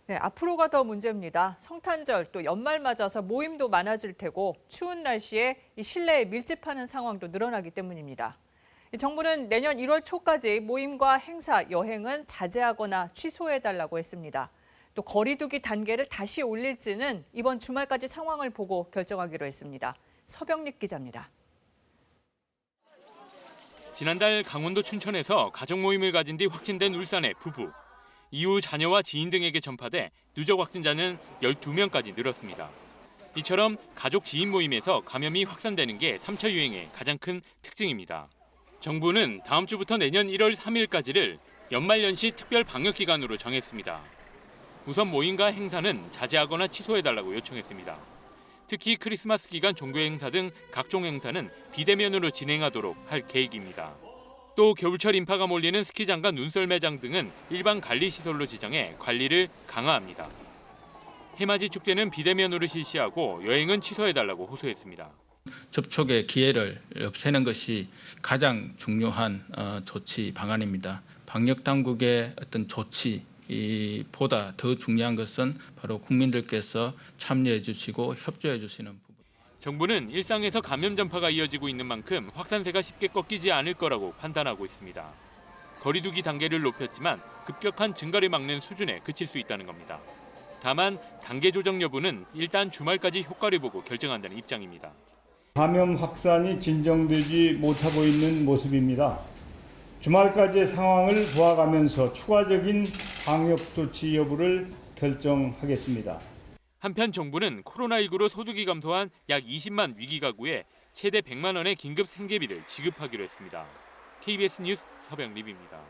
네, 앞으로가 더 문제입니다. 성탄절 또 연말 맞아서 모임도 많아질 테고 추운 날씨에 이 실내에 밀집하는 상황도 늘어나기 때문입니다. 정부는 내년 1월 초까지 모임과 행사, 여행은 자제하거나 취소해달라고 했습니다. 또 거리 두기 단계를 다시 올릴지는 이번 주말까지 상황을 보고 결정하기로 했습니다. 서병립 기자입니다. 지난달 강원도 춘천에서 가족 모임을 가진 뒤 확진된 울산의 부부. 이후 자녀와 지인 등에게 전파돼 누적 확진자는 12명까지 늘었습니다. 이처럼 가족 지인 모임에서 감염이 확산되는 게 3차 유행의 가장 큰 특징입니다. 정부는 다음 주부터 내년 1월 3일까지를 연말연시 특별 방역기간으로 정했습니다. 우선 모임과 행사는 자제하거나 취소해달라고 요청했습니다. 특히 크리스마스 기간 종교 행사 등 각종 행사는 비대면으로 진행하도록 할 계획입니다. 또 겨울철 인파가 몰리는 스키장과 눈썰 매장 등은 일반 관리시설로 지정해 관리를 강화합니다. 해맞이 축제는 비대면으로 실시하고 여행은 취소해달라고 호소했습니다. 접촉의 기회를 없애는 것이 가장 중요한 조치 방안입니다. 방역 당국의 어떤 조치보다 더 중요한 것은 바로 국민들께서 참여해 주시고 협조해 주시는 부분. 정부는 일상에서 감염 전파가 이어지고 있는 만큼 확산세가 쉽게 꺾이지 않을 거라고 판단하고 있습니다. 거리 두기 단계를 높였지만 급격한 증가를 막는 수준에 그칠 수 있다는 겁니다. 다만 단계 조정 여부는 일단 주말까지 효과를 보고 결정한다는 입장입니다. 감염 확산이 진정되지 못하고 있는 모습입니다. 주말까지의 상황을 보아가면서 추가적인 방역 조치 여부를 결정하겠습니다. 한편 정부는 코로나19로 소득이 감소한 약 20만 위기 가구에 최대 100만 원의 긴급 생계비를 지급하기로 했습니다. KBS 뉴스 서병립입니다.